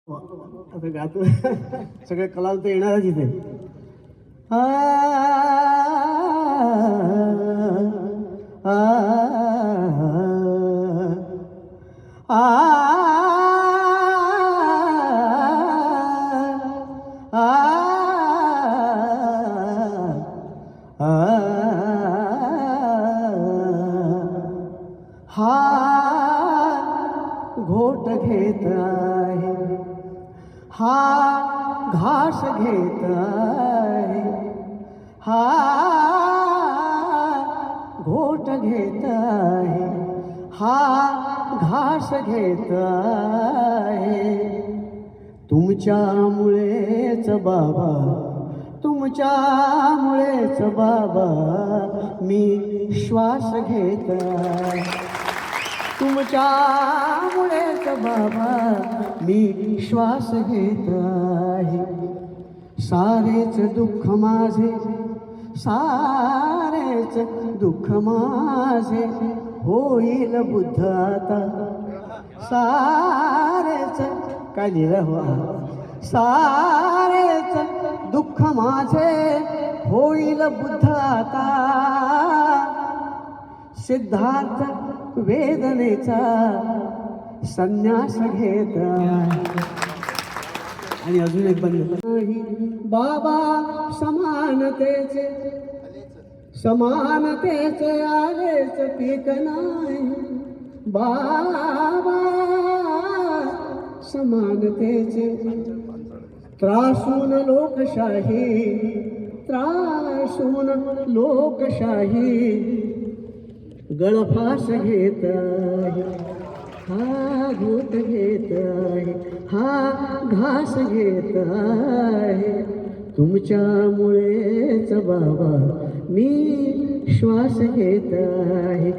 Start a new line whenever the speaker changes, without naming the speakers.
आता गातो सगळे कलाल तर येणारच इथे. आ आ आ हा घोट घेत आहे, हा घास घेत आहे, हा घोट घेत आहे, हा घास घेत आहे. तुमच्यामुळेच बाबा, तुमच्यामुळेच बाबा मी श्वास घेत आहे. तुमच्यामुळेच बाबा मी श्वास घेत आहे. सारेच दुःख माझे, सारेच दुःख माझे होईल बुद्ध आता. सारेच काय लिहिलं हो, सारेच दुःख माझे होईल बुद्ध आता. सिद्धार्थ वेदनेचा संन्यास घेत आणि अजून एक बंद नाही. बाबा समानतेचे, समानतेचे आलेच पीक नाही. बाबा समानतेचे त्रासून लोकशाही, त्रासून लोकशाही गळफास घेत आहे. हा घोट घेत आहे, हा घास घेत आहे. तुमच्यामुळेच बाबा मी श्वास घेत आहे.